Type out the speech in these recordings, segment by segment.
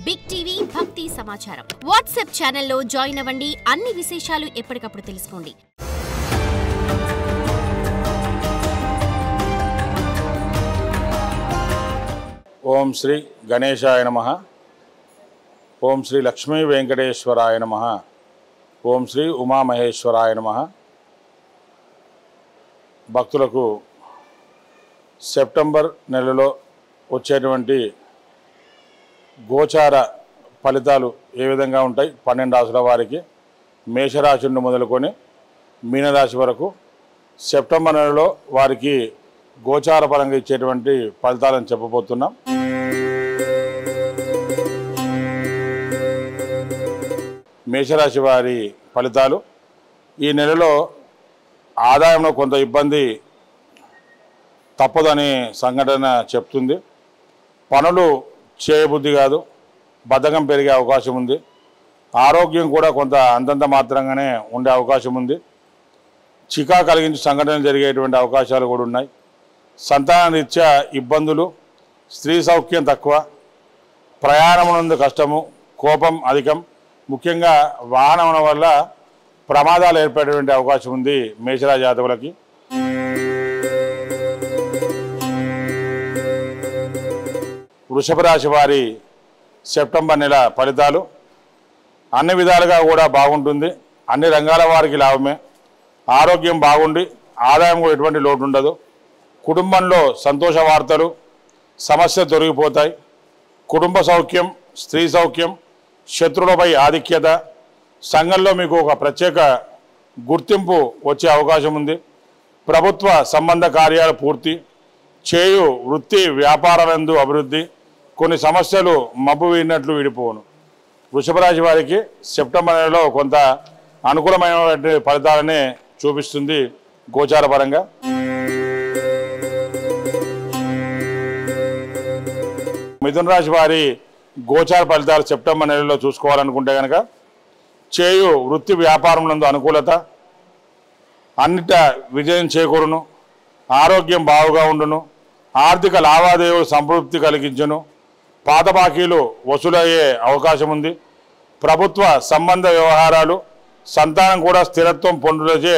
Big TV భక్తి సమాచారం WhatsApp ఛానల్లో జాయిన్ అవ్వండి. అన్ని విశేషాలు ఎప్పటికప్పుడు తెలుసుకోండి. ఓం శ్రీ గణేశాయ నమః. ఓం శ్రీ లక్ష్మీ వెంకటేశ్వరాయ నమః. ఓం శ్రీ ఉమామహేశ్వరాయ నమః. భక్తులకు సెప్టెంబర్ నెలలో వచ్చేటువంటి గోచార ఫలితాలు ఏ విధంగా ఉంటాయి? 12 రాశుల వారికి మేషరాశి నుండి మొదలుకొని మీనరాశి వరకు సెప్టెంబర్ నెలలో వారికి గోచార పరంగా ఇచ్చేటువంటి ఫలితాలను చెప్పబోతున్నాం. మేషరాశి వారి ఫలితాలు ఈ నెలలో ఆదాయంలో కొంత ఇబ్బంది తప్పదని సంఘటన చెప్తుంది. పనులు చేయబుద్ధి కాదు, బద్ధకం పెరిగే అవకాశం ఉంది. ఆరోగ్యం కూడా కొంత అంతంత మాత్రంగానే ఉండే అవకాశం ఉంది. చికా కలిగించే సంఘటనలు జరిగేటువంటి అవకాశాలు కూడా ఉన్నాయి. సంతాన రీత్యా ఇబ్బందులు, స్త్రీ సౌఖ్యం తక్కువ, ప్రయాణమునందు కష్టము, కోపం అధికం, ముఖ్యంగా వాహనం వల్ల ప్రమాదాలు ఏర్పడేటువంటి అవకాశం ఉంది మేషరాశి జాతకులకి. వృషభ రాశి వారి సెప్టెంబర్ నెల ఫలితాలు అన్ని విధాలుగా కూడా బాగుంటుంది. అన్ని రంగాల వారికి లాభమే. ఆరోగ్యం బాగుండి ఆదాయం కూడా ఎటువంటి లోటు ఉండదు. కుటుంబంలో సంతోష వార్తలు, సమస్యలు తొలగిపోతాయి. కుటుంబ సౌఖ్యం, స్త్రీ సౌఖ్యం, శత్రువులపై ఆధిక్యత, సంఘంలో మీకు ఒక ప్రత్యేక గుర్తింపు వచ్చే అవకాశం ఉంది. ప్రభుత్వ సంబంధ కార్యాలు పూర్తి, చేయు వృత్తి వ్యాపారాలందు అభివృద్ధి, కొన్ని సమస్యలు మబ్బు వీడినట్లు విడిపోవును. వృషభ రాశి వారికి సెప్టెంబర్ నెలలో కొంత అనుకూలమైనటువంటి ఫలితాలనే చూపిస్తుంది గోచార పరంగా. మిథున రాశి వారి గోచార ఫలితాలు సెప్టెంబర్ నెలలో చూసుకోవాలనుకుంటే కనుక చేయు వృత్తి వ్యాపారంలో అనుకూలత, అన్నిట విజయం చేకూరును, ఆరోగ్యం బాగుగా ఉండును, ఆర్థిక లావాదేవీలు సంతృప్తి కలిగించును, పాత బాకీలు వసూలయ్యే అవకాశం ఉంది. ప్రభుత్వ సంబంధ వ్యవహారాలు, సంతానం కూడా స్థిరత్వం పొందుటచే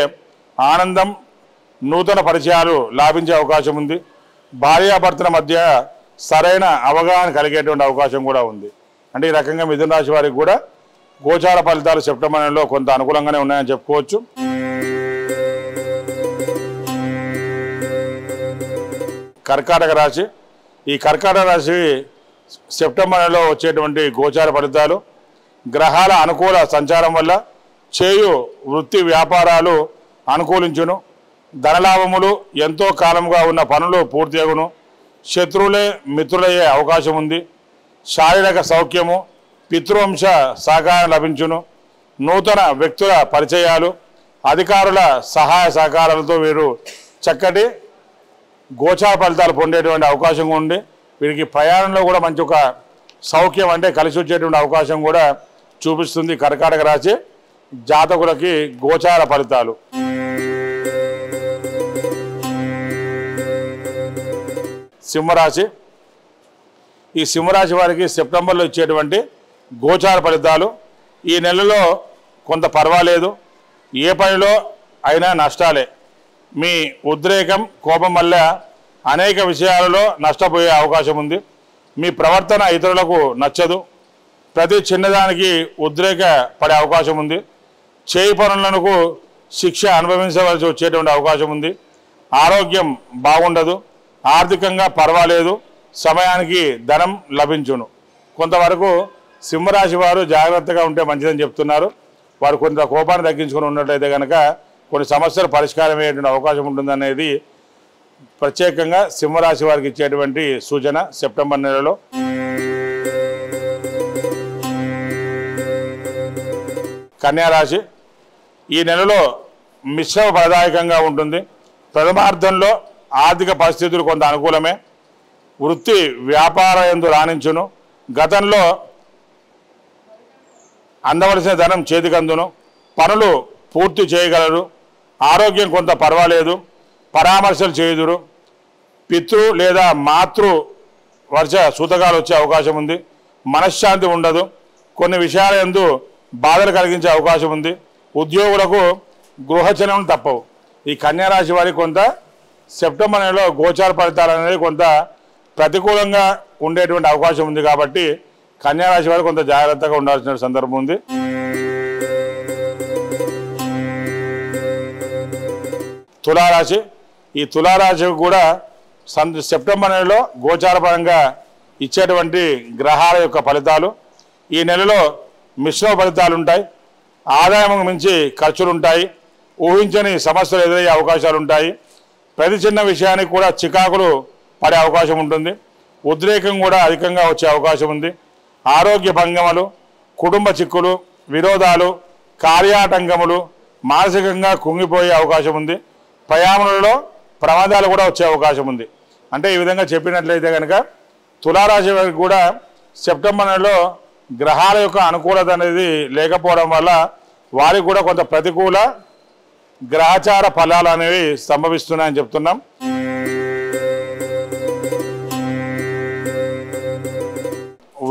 ఆనందం, నూతన పరిచయాలు లాభించే అవకాశం ఉంది. భార్యాభర్తల మధ్య సరైన అవగాహన కలిగేటువంటి అవకాశం కూడా ఉంది. అంటే ఈ రకంగా మిథున రాశి వారికి కూడా గోచార ఫలితాలు సెప్టెంబర్ నెలలో కొంత అనుకూలంగానే ఉన్నాయని చెప్పుకోవచ్చు. కర్కాటక రాశి. ఈ కర్కాటక రాశి సెప్టెంబర్ నెలలో వచ్చేటువంటి గోచార ఫలితాలు గ్రహాల అనుకూల సంచారం వల్ల చేయు వృత్తి వ్యాపారాలు అనుకూలించును, ధనలాభములు, ఎంతో కాలంగా ఉన్న పనులు పూర్తి అగును, శత్రువులే మిత్రులయ్యే అవకాశం ఉంది. శారీరక సౌఖ్యము, పితృవంశ సహకారం లభించును, నూతన వ్యక్తుల పరిచయాలు, అధికారుల సహాయ సహకారాలతో వీరు చక్కటి గోచార ఫలితాలు పొందేటువంటి అవకాశం ఉంది. వీరికి ప్రయాణంలో కూడా మంచి ఒక సౌఖ్యం అంటే కలిసి వచ్చేటువంటి అవకాశం కూడా చూపిస్తుంది కర్కాటక రాశి జాతకులకి గోచార ఫలితాలు. సింహరాశి. ఈ సింహరాశి వారికి సెప్టెంబర్లో ఇచ్చేటువంటి గోచార ఫలితాలు ఈ నెలలో కొంత పర్వాలేదు. ఏ పనిలో అయినా నష్టాలే. మీ ఉద్రేకం, కోపం వల్ల అనేక విషయాలలో నష్టపోయే అవకాశం ఉంది. మీ ప్రవర్తన ఇతరులకు నచ్చదు. ప్రతి చిన్నదానికి ఉద్రేక పడే అవకాశం ఉంది. చేయి పనులకు శిక్ష అనుభవించవలసి వచ్చేటువంటి అవకాశం ఉంది. ఆరోగ్యం బాగుండదు. ఆర్థికంగా పర్వాలేదు. సమయానికి ధనం లభించును. కొంతవరకు సింహరాశి వారు జాగ్రత్తగా ఉంటే మంచిదని చెప్తున్నారు. వారు కొంత కోపాన్ని తగ్గించుకొని ఉన్నట్లయితే కనుక కొన్ని సమస్యలు పరిష్కారం అయ్యేటువంటి అవకాశం ఉంటుందనేది ప్రత్యేకంగా సింహరాశి వారికి ఇచ్చేటువంటి సూచన సెప్టెంబర్ నెలలో. కన్యారాశి. ఈ నెలలో మిశ్రమ ఫలదాయకంగా ఉంటుంది. ప్రథమార్థంలో ఆర్థిక పరిస్థితులు కొంత అనుకూలమే. వృత్తి వ్యాపార యందు రాణించును. గతంలో అందవలసిన ధనం చేతికందును. పనులు పూర్తి చేయగలరు. ఆరోగ్యం కొంత పర్వాలేదు. పరామర్శలు చేయుదురు. పితృ లేదా మాతృ వర్ష సూతకాలు వచ్చే అవకాశం ఉంది. మనశ్శాంతి ఉండదు, కొన్ని విషయాల యందు బాధలు కలిగించే అవకాశం ఉంది, ఉద్యోగులకు గృహచనం తప్పవు. ఈ కన్యా రాశి వారికి కొంత సెప్టెంబర్ నెలలో గోచార ఫలితాలు అనేది కొంత ప్రతికూలంగా ఉండేటువంటి అవకాశం ఉంది. కాబట్టి కన్యా రాశి వారు కొంత జాగ్రత్తగా ఉండాల్సిన సందర్భం ఉంది. తులారాశి, ఈ తులారాశికి కూడా సెప్టెంబర్ నెలలో గోచారపరంగా ఇచ్చేటువంటి గ్రహాల యొక్క ఫలితాలు, ఈ నెలలో మిశ్రమ ఫలితాలు ఉంటాయి. ఆదాయం మించి ఖర్చులు ఉంటాయి, ఊహించని సమస్యలు ఎదురయ్యే అవకాశాలు ఉంటాయి. ప్రతి చిన్న విషయానికి కూడా చికాకులు పడే అవకాశం ఉంటుంది, ఉద్రేకం కూడా అధికంగా వచ్చే అవకాశం ఉంది. ఆరోగ్య భంగములు, కుటుంబ చిక్కులు, విరోధాలు, కార్యాటంకములు, మానసికంగా కుంగిపోయే అవకాశం ఉంది. ప్రయాణంలో ప్రమాదాలు కూడా వచ్చే అవకాశం ఉంది. అంటే ఈ విధంగా చెప్పినట్లయితే కనుక తులారాశి వారికి కూడా సెప్టెంబర్ నెలలో గ్రహాల యొక్క అనుకూలత అనేది లేకపోవడం వల్ల వారికి కూడా కొంత ప్రతికూల గ్రహచార ఫలాలు అనేవి సంభవిస్తున్నాయని చెప్తున్నాం.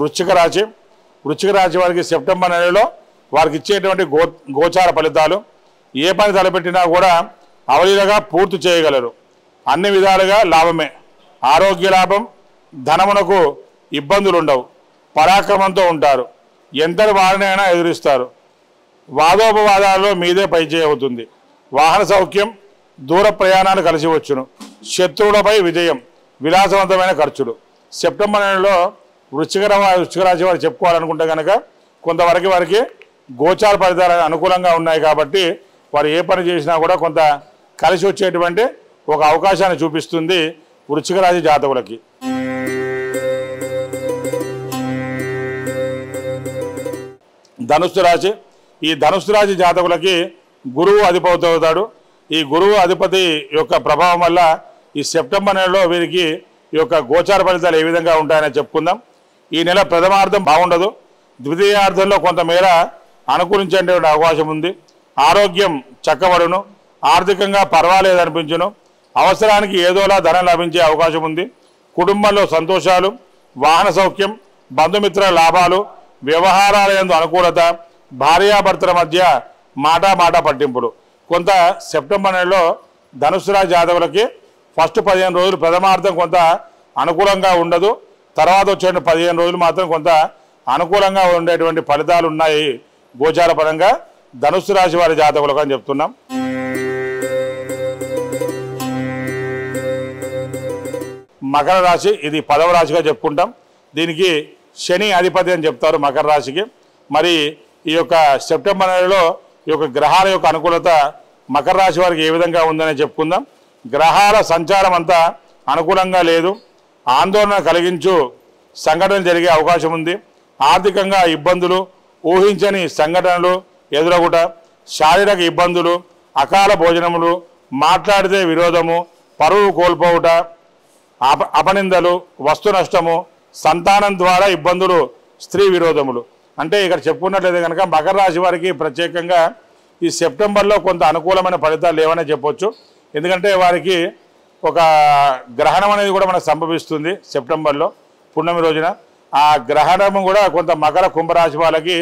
వృశ్చిక రాశి, వృశ్చిక రాశి వారికి సెప్టెంబర్ నెలలో వారికి ఇచ్చేటువంటి గోచార ఫలితాలు, ఏ పని తలపెట్టినా కూడా అవలీలగా పూర్తి చేయగలరు, అన్ని విధాలుగా లాభమే. ఆరోగ్య లాభం, ధనమునకు ఇబ్బందులు ఉండవు, పరాక్రమంతో ఉంటారు, ఎంతటి వారినైనా ఎదురిస్తారు. వాదోపవాదాలలో మీదే పైచేయవుతుంది. వాహన సౌఖ్యం, దూర ప్రయాణాలు కలిసి వచ్చును. శత్రువులపై విజయం, విలాసవంతమైన ఖర్చులు. సెప్టెంబర్ నెలలో వృశ్చిక రాశి వారు చెప్పుకోవాలనుకుంటే కనుక కొంతవరకు వారికి గోచార ఫలితాలు అనుకూలంగా ఉన్నాయి. కాబట్టి వారు ఏ పని చేసినా కూడా కొంత కలిసి వచ్చేటువంటి ఒక అవకాశాన్ని చూపిస్తుంది వృశ్చిక రాశి జాతకులకి. ధనుస్సు రాశి, ఈ ధనుస్సు రాశి జాతకులకి గురువు అధిపతి అవుతాడు. ఈ గురువు అధిపతి యొక్క ప్రభావం వల్ల ఈ సెప్టెంబర్ నెలలో వీరికి ఈ యొక్క గోచార ఫలితాలు ఏ విధంగా ఉంటాయని చెప్పుకుందాం. ఈ నెల ప్రథమార్థం బాగుండదు, ద్వితీయార్థంలో కొంతమేర అనుకూలించేటువంటి అవకాశం ఉంది. ఆరోగ్యం చక్కబడును, ఆర్థికంగా పర్వాలేదనిపించును, అవసరానికి ఏదోలా ధనం లభించే అవకాశం ఉంది. కుటుంబంలో సంతోషాలు, వాహన సౌఖ్యం, బంధుమిత్రుల లాభాలు, వ్యవహారాల యందు అనుకూలత, భార్యాభర్తల మధ్య మాట పట్టింపులు. కొంత సెప్టెంబర్ నెలలో ధనుసు రాశి జాతకులకి ఫస్ట్ 15 రోజులు ప్రథమార్థం కొంత అనుకూలంగా ఉండదు, తర్వాత వచ్చే 15 రోజులు మాత్రం కొంత అనుకూలంగా ఉండేటువంటి ఫలితాలు ఉన్నాయి గోచార పరంగా ధనుసు రాశి వారి జాతకులకు అని చెప్తున్నాం. మకర రాశి, ఇది 10వ రాశిగా చెప్పుకుంటాం. దీనికి శని అధిపతి అని చెప్తారు మకర రాశికి. మరి ఈ యొక్క సెప్టెంబర్ నెలలో ఈ యొక్క గ్రహాల యొక్క అనుకూలత మకర రాశి వారికి ఏ విధంగా ఉందని చెప్పుకుందాం. గ్రహాల సంచారం అంతా అనుకూలంగా లేదు, ఆందోళన కలిగించు సంఘటనలు జరిగే అవకాశం ఉంది. ఆర్థికంగా ఇబ్బందులు, ఊహించని సంఘటనలు ఎదురగుట, శారీరక ఇబ్బందులు, అకాల భోజనములు, మాట్లాడితే విరోధము, పరువు కోల్పోవుట, అపనిందలు, వస్తు నష్టము, సంతానం ద్వారా ఇబ్బందులు, స్త్రీ విరోధములు. అంటే ఇక్కడ చెప్పుకున్నట్లయితే కనుక మకర రాశి వారికి ప్రత్యేకంగా ఈ సెప్టెంబర్లో కొంత అనుకూలమైన ఫలితాలు లేవనే చెప్పొచ్చు. ఎందుకంటే వారికి ఒక గ్రహణం అనేది కూడా మనకు సంభవిస్తుంది సెప్టెంబర్లో పున్నమి రోజున. ఆ గ్రహణము కూడా కొంత మకర కుంభరాశి వాళ్ళకి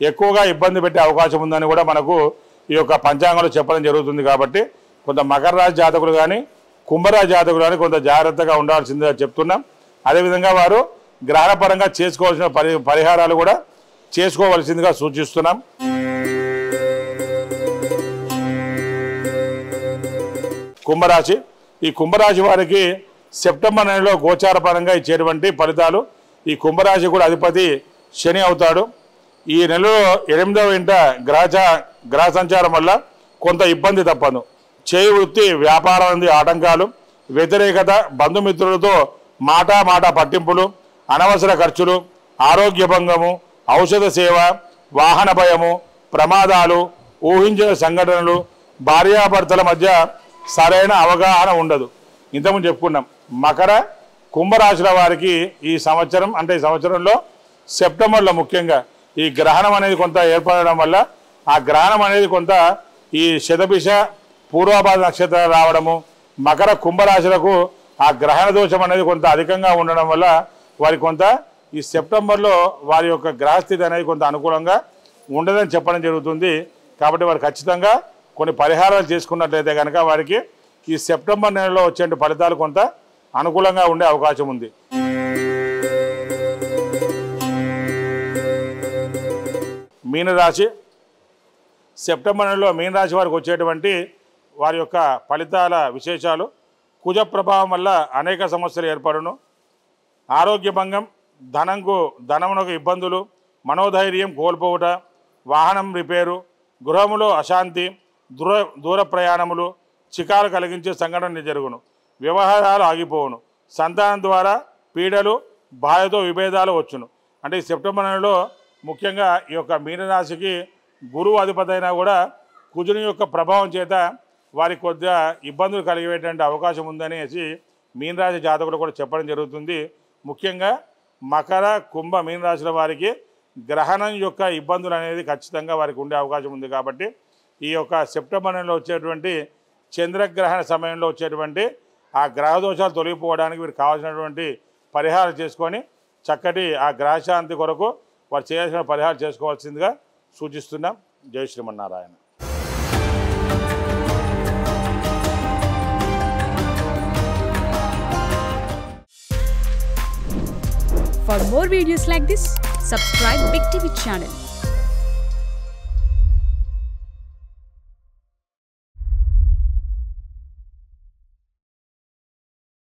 ఎక్కువగా ఇబ్బంది పెట్టే అవకాశం ఉందని కూడా మనకు ఈ యొక్క పంచాంగంలో చెప్పడం జరుగుతుంది. కాబట్టి కొంత మకర రాశి జాతకులు కానీ కుంభరాశి జాతకులు కానీ కొంత జాగ్రత్తగా ఉండాల్సిందిగా చెప్తున్నాం. అదేవిధంగా వారు గ్రహణపరంగా చేసుకోవాల్సిన పరిహారాలు కూడా చేసుకోవలసిందిగా సూచిస్తున్నాం. కుంభరాశి, ఈ కుంభరాశి వారికి సెప్టెంబర్ నెలలో గోచార పరంగా ఇచ్చేటువంటి ఫలితాలు, ఈ కుంభరాశి కూడా అధిపతి శని అవుతాడు. ఈ నెలలో 8వ ఇంట గ్రహ సంచారం వల్ల కొంత ఇబ్బంది తప్పదు. చేయి వృత్తి, వ్యాపారం ఆటంకాలు, వ్యతిరేకత, బంధుమిత్రులతో మాట పట్టింపులు, అనవసర ఖర్చులు, ఆరోగ్య భంగము, ఔషధ సేవ, వాహన భయము, ప్రమాదాలు, ఊహించిన సంఘటనలు, భార్యాభర్తల మధ్య సరైన అవగాహన ఉండదు. ఇంతకుముందు చెప్పుకున్నాం మకర కుంభరాశుల వారికి ఈ సంవత్సరం, అంటే ఈ సంవత్సరంలో సెప్టెంబర్లో ముఖ్యంగా ఈ గ్రహణం అనేది కొంత ఏర్పడడం వల్ల ఆ గ్రహణం అనేది కొంత ఈ శతభిష పూర్వభాద నక్షత్రాలు రావడము, మకర కుంభరాశులకు ఆ గ్రహణ దోషం అనేది కొంత అధికంగా ఉండడం వల్ల వారికి కొంత ఈ సెప్టెంబర్లో వారి యొక్క గ్రహస్థితి అనేది కొంత అనుకూలంగా ఉండదని చెప్పడం జరుగుతుంది. కాబట్టి వారు ఖచ్చితంగా కొన్ని పరిహారాలు చేసుకున్నట్లయితే కనుక వారికి ఈ సెప్టెంబర్ నెలలో వచ్చే ఫలితాలు కొంత అనుకూలంగా ఉండే అవకాశం ఉంది. మీనరాశి. సెప్టెంబర్ నెలలో మీనరాశి వారికి వచ్చేటువంటి వారి యొక్క ఫలితాల విశేషాలు: కుజ ప్రభావం వల్ల అనేక సమస్యలు ఏర్పడును, ఆరోగ్య భంగం, ధనమునకు ఇబ్బందులు, మనోధైర్యం కోల్పోవుట, వాహనం రిపేరు, గృహములో అశాంతి, దూర ప్రయాణములు, చికాలు కలిగించే సంఘటన జరుగును, వ్యవహారాలు ఆగిపోవును, సంతానం ద్వారా పీడలు, బాధతో విభేదాలు వచ్చును. అంటే ఈ సెప్టెంబర్ నెలలో ముఖ్యంగా ఈ యొక్క మీనరాశికి గురువు అధిపతి అయినా కూడా కుజుని యొక్క ప్రభావం చేత వారికి కొద్దిగా ఇబ్బందులు కలిగేటువంటి అవకాశం ఉందనేసి మీనరాశి జాతకులు కూడా చెప్పడం జరుగుతుంది. ముఖ్యంగా మకర, కుంభ, మీనరాశుల వారికి గ్రహణం యొక్క ఇబ్బందులు అనేది ఖచ్చితంగా వారికి ఉండే అవకాశం ఉంది. కాబట్టి ఈ యొక్క సెప్టెంబర్ నెలలో వచ్చేటువంటి చంద్రగ్రహణ సమయంలో వచ్చేటువంటి ఆ గ్రహ దోషాలు తొలగిపోవడానికి వీరికి కావాల్సినటువంటి పరిహారం చేసుకొని చక్కటి ఆ గ్రహశాంతి కొరకు వారు చేయాల్సిన పరిహారం చేసుకోవాల్సిందిగా సూచిస్తున్నాం. జై Srimannarayana. For more videos like this, subscribe Big TV channel.